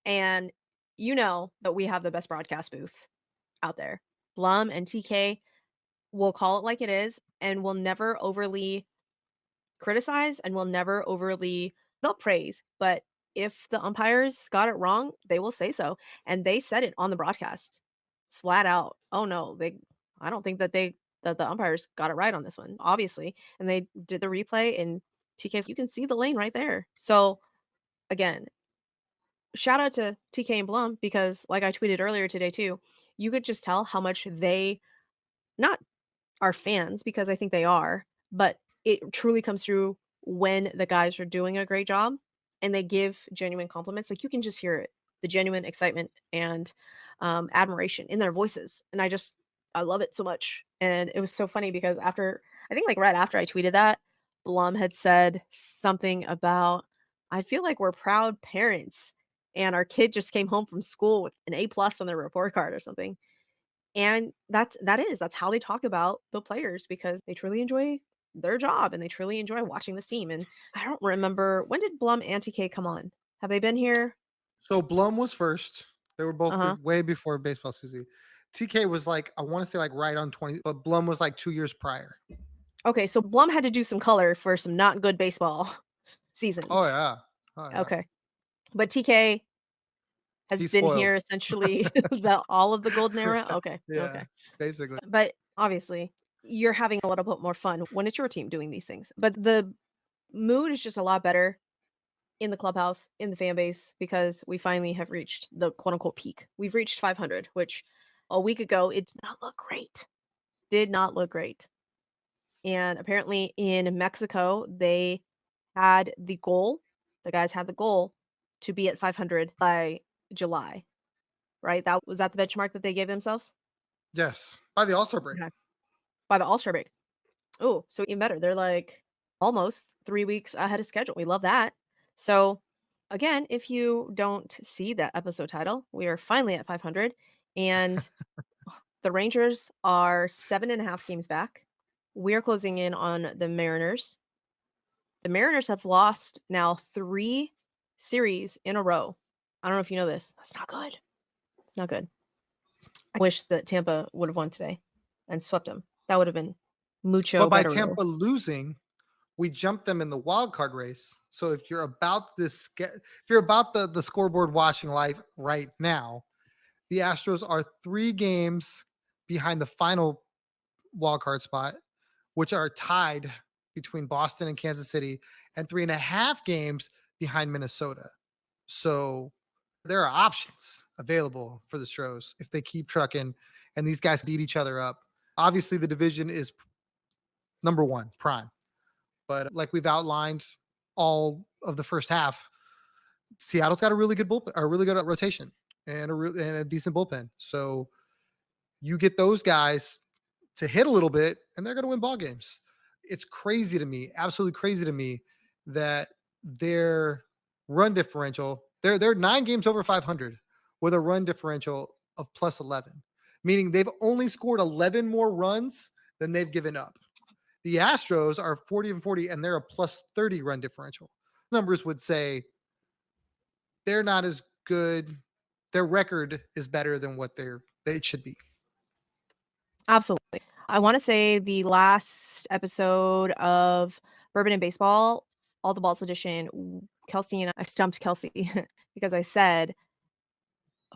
And you know that we have the best broadcast booth out there. Blum and TK will call it like it is and will never overly criticize and will never overly, they'll praise, but if the umpires got it wrong, they will say so, and they said it on the broadcast flat out. "Oh, no, they I don't think that that the umpires got it right on this one, obviously," and they did the replay, and TK's, you can see the lane right there. So, again, shout out to TK and Blum because like I tweeted earlier today too, you could just tell how much they not are fans because I think they are, but it truly comes through when the guys are doing a great job and they give genuine compliments. Like you can just hear it, the genuine excitement and admiration in their voices. And I love it so much. And it was so funny because after, I think like right after I tweeted that, Blum had said something about, I feel like we're proud parents. And our kid just came home from school with an A plus on their report card or something, and that's how they talk about the players because they truly enjoy their job and they truly enjoy watching this team, and I don't remember when did Blum and TK come on? Have they been here? So Blum was first. They were both Uh-huh. way before baseball Susie. TK was like, I want to say like right on 20, but Blum was like 2 years prior. Okay, so Blum had to do some color for some not good baseball Oh seasons. yeah. Oh yeah. Okay. But TK has He's been spoiled. here essentially the all of the golden era? Okay, Yeah, okay. basically. But obviously, you're having a little bit more fun when it's your team doing these things. But the mood is just a lot better in the clubhouse, in the fan base, because we finally have reached the quote unquote peak. We've reached 500, which a week ago it did not look great. Did not look great. And apparently in Mexico, they had the goal, the guys had the goal to be at 500 by July, right? That was that the benchmark that they gave themselves? Yes. By the All-Star break. Okay. By the All-Star break. Oh, so even better. They're like almost 3 weeks ahead of schedule. We love that. So, again, if you don't see that episode title, we are finally at 500 and the Rangers are 7.5 games back. We're closing in on the Mariners. The Mariners have lost now 3 series in a row. I don't know if you know this. That's not good. It's not good. I wish that Tampa would have won today and swept them. That would have been But mucho by better. Tampa losing, we jumped them in the wild card race. So if you're about if you're about the scoreboard watching life right now, The Astros are 3 games behind the final wild card spot, which are tied between Boston and Kansas City, and 3.5 games behind Minnesota. So there are options available for the Stros if they keep trucking and these guys beat each other up. Obviously, the division is number one, prime. But like we've outlined all of the first half, Seattle's got a really good bullpen, a really good rotation, and a decent bullpen. So you get those guys to hit a little bit, and they're going to win ball games. It's crazy to me, absolutely crazy to me, that their run differential, they're 9 games over 500 with a run differential of plus 11, meaning they've only scored 11 more runs than they've given up. The Astros are 40-40, and they're a plus 30 run differential. Numbers would say they're not as good. Their record is better than what they should be. Absolutely. I want to say the last episode of Bourbon and Baseball, All the Balls edition, Kelsey and I stumped Kelsey because I said,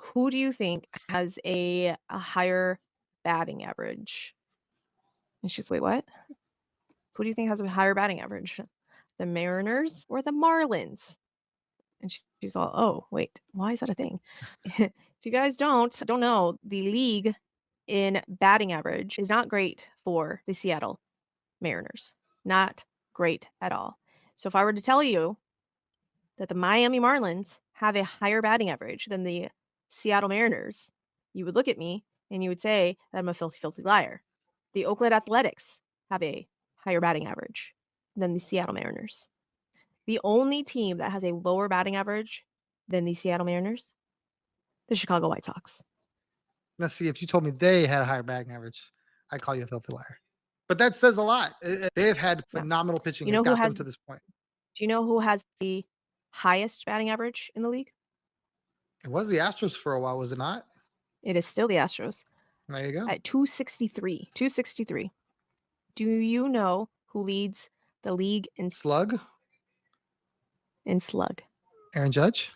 who do you think has a higher batting average? And she's like, what? Who do you think has a higher batting average? The Mariners or the Marlins? And she's all, oh, wait, why is that a thing? If you guys don't know, the league in batting average is not great for the Seattle Mariners. Not great at all. So if I were to tell you that the Miami Marlins have a higher batting average than the Seattle Mariners, you would look at me and you would say that I'm a filthy, filthy liar. The Oakland Athletics have a higher batting average than the Seattle Mariners. The only team that has a lower batting average than the Seattle Mariners, the Chicago White Sox. Now, see, if you told me they had a higher batting average, I'd call you a filthy liar. But that says a lot. They've had Yeah. phenomenal pitching. You Has know who got them has to this point. Do you know who has the highest batting average in the league? It was the Astros for a while, was it not? It is still the Astros There you go. at 263. 263. Do you know who leads the league Slug, in slug? Aaron Judge.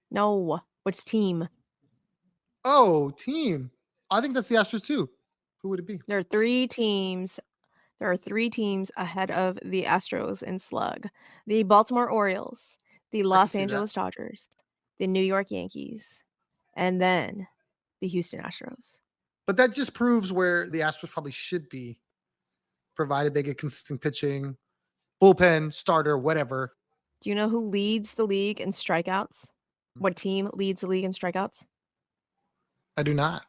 No. Which team? Oh, team. I think that's the Astros too. Who would it be? There are 3 teams. There are 3 teams ahead of the Astros in slug. The Baltimore Orioles, the I could Los see that. Angeles Dodgers, the New York Yankees, and then the Houston Astros. But that just proves where the Astros probably should be, provided they get consistent pitching, bullpen, starter, whatever. Do you know who leads the league in strikeouts? What team leads the league in strikeouts? I do not.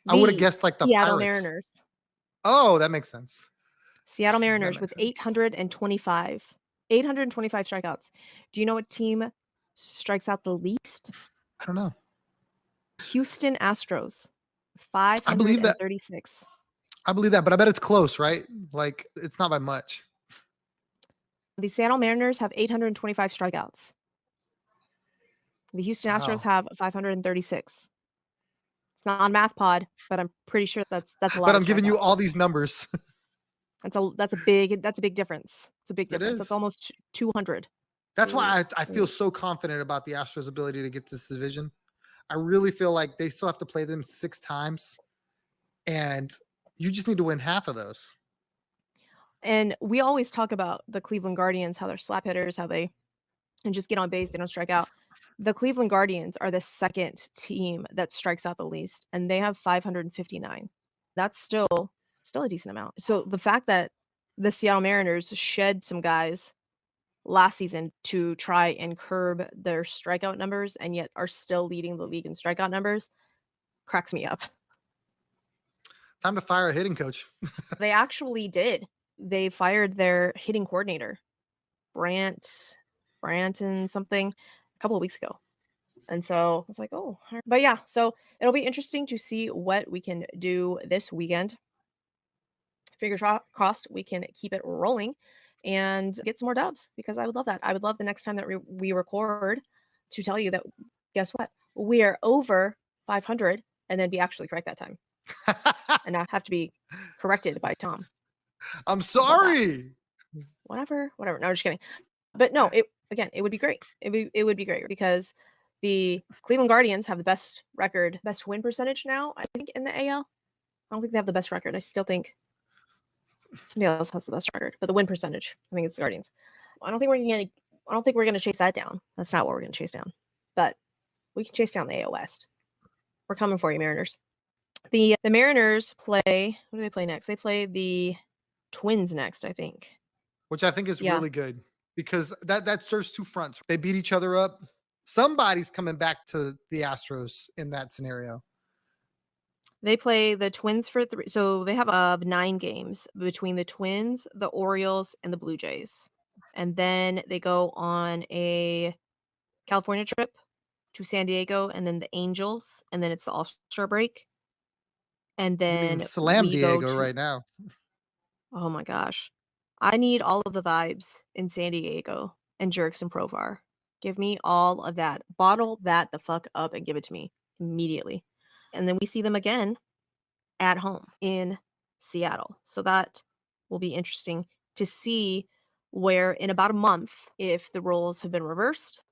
I would have The guessed like the Seattle Pirates. Mariners. Oh, that makes sense. Seattle That Mariners makes with sense. 825. 825 strikeouts. Do you know what team strikes out the least? I don't know. Houston Astros. I believe that. 536. I believe that, but I bet it's close, right? Like it's not by much. The Seattle Mariners have 825 strikeouts. The Houston Astros Wow. have 536. It's not on Math Pod, but I'm pretty sure that's a lot But of I'm giving you strikeouts. all these numbers. That's a big difference. It's a big It difference. That's is. almost 200. That's why I feel so confident about the Astros' ability to get this division. I really feel like they still have to play them 6 times, and you just need to win half of those. And we always talk about the Cleveland Guardians, how they're slap hitters, how they and just get on base, they don't strike out. The Cleveland Guardians are the second team that strikes out the least, and they have 559. That's still a decent amount. So the fact that the Seattle Mariners shed some guys last season to try and curb their strikeout numbers and yet are still leading the league in strikeout numbers cracks me up. Time to fire a hitting coach. They actually did. They fired their hitting coordinator, Branton something, a couple of weeks ago. And so I was like, oh, but yeah, so it'll be interesting to see what we can do this weekend. Fingers crossed we can keep it rolling and get some more dubs because I would love that. I would love the next time that we record to tell you that guess what? We are over 500 and then be actually correct that time and not have to be corrected by Tom. I'm sorry. Whatever. No, I'm just kidding. But no, it would be great. It would be great because The Cleveland Guardians have the best record, best win percentage now, I think, in the AL. I don't think they have the best record. I still think somebody else has the best record, but the win percentage, I think it's the Guardians. I don't think we're gonna chase that down. That's not what we're gonna chase down. But we can chase down the AL West. We're coming for you, Mariners. The Mariners play, what do they play next? They play the Twins next, I think. which I think is Yeah. really good because that serves two fronts. They beat each other up. Somebody's coming back to the Astros in that scenario. They play the Twins for 3, so they have 9 games between the Twins, the Orioles, and the Blue Jays. And then they go on a California trip to San Diego, and then the Angels, and then it's the All-Star break. And You mean then Slam we go Diego to, right now? oh my gosh. I need all of the vibes in San Diego and Jerks and Profar. Give me all of that. Bottle that the fuck up and give it to me immediately. And then we see them again at home in Seattle. So that will be interesting to see where in about a month, if the roles have been reversed,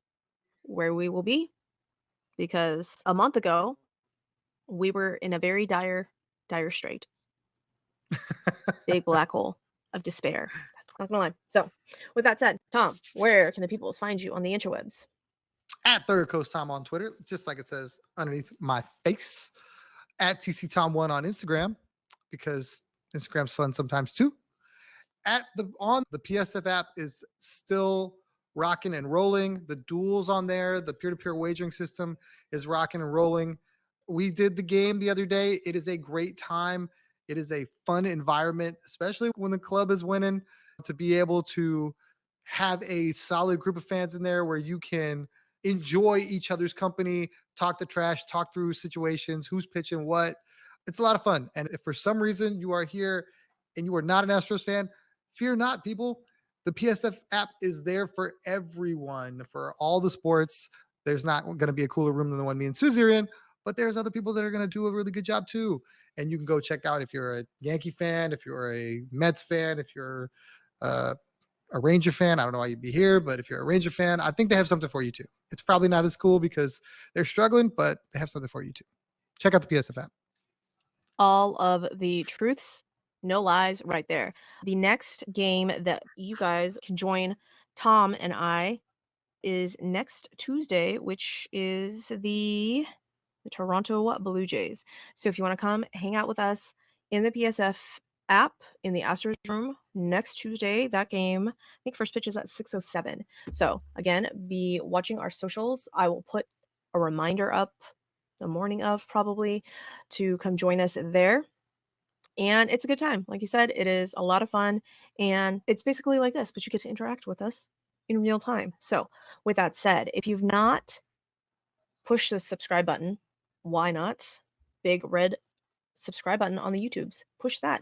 where we will be. Because a month ago, we were in a very dire strait, big black hole of despair. Not gonna lie. So, with that said, Tom, where can the people find you on the interwebs? At Third Coast Tom on Twitter, just like it says underneath my face. At TC Tom1 on Instagram, because Instagram's fun sometimes too. At the PSF app is still rocking and rolling. The duels on there, the peer-to-peer wagering system is rocking and rolling. We did the game the other day. It is a great time. It is a fun environment, especially when the club is winning, to be able to have a solid group of fans in there where you can enjoy each other's company, talk the trash, talk through situations, who's pitching what. It's a lot of fun. And if for some reason you are here and you are not an Astros fan, fear not, people. The PSF app is there for everyone, for all the sports. There's not going to be a cooler room than the one me and Susie are in, but there's other people that are going to do a really good job too. And you can go check out if you're a Yankee fan, if you're a Mets fan, if you're a Ranger fan. I don't know why you'd be here, but if you're a Ranger fan, I think they have something for you too. It's probably not as cool because they're struggling, but they have something for you too. Check out the PSF app. All of the truths, no lies, right there. The next game that you guys can join Tom and I is next Tuesday, which is the Toronto Blue Jays. So if you want to come hang out with us in the PSF app in the Astros room next Tuesday, that game, I think first pitch is at 6:07. So again, be watching our socials. I will put a reminder up the morning of probably to come join us there. And it's a good time. Like you said, it is a lot of fun. And it's basically like this, but you get to interact with us in real time. So, with that said, if you've not pushed the subscribe button, why not? Big red subscribe button on the YouTubes. Push that.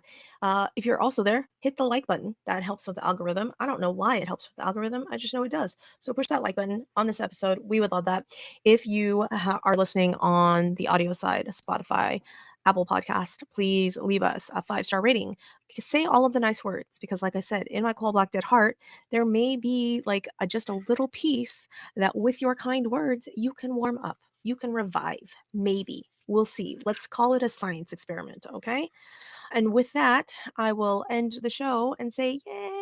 If you're also there, hit the like button. That helps with the algorithm. I don't know why it helps with the algorithm. I just know it does. So push that like button on this episode. We would love that. If you are listening on the audio side, Spotify, Apple Podcast, please leave us a 5-star rating. Say all of the nice words because, like I said, in my cold black dead heart, there may be like just a little piece that, with your kind words, you can warm up. You can revive. Maybe. We'll see. Let's call it a science experiment, okay? And with that, I will end the show and say, yay.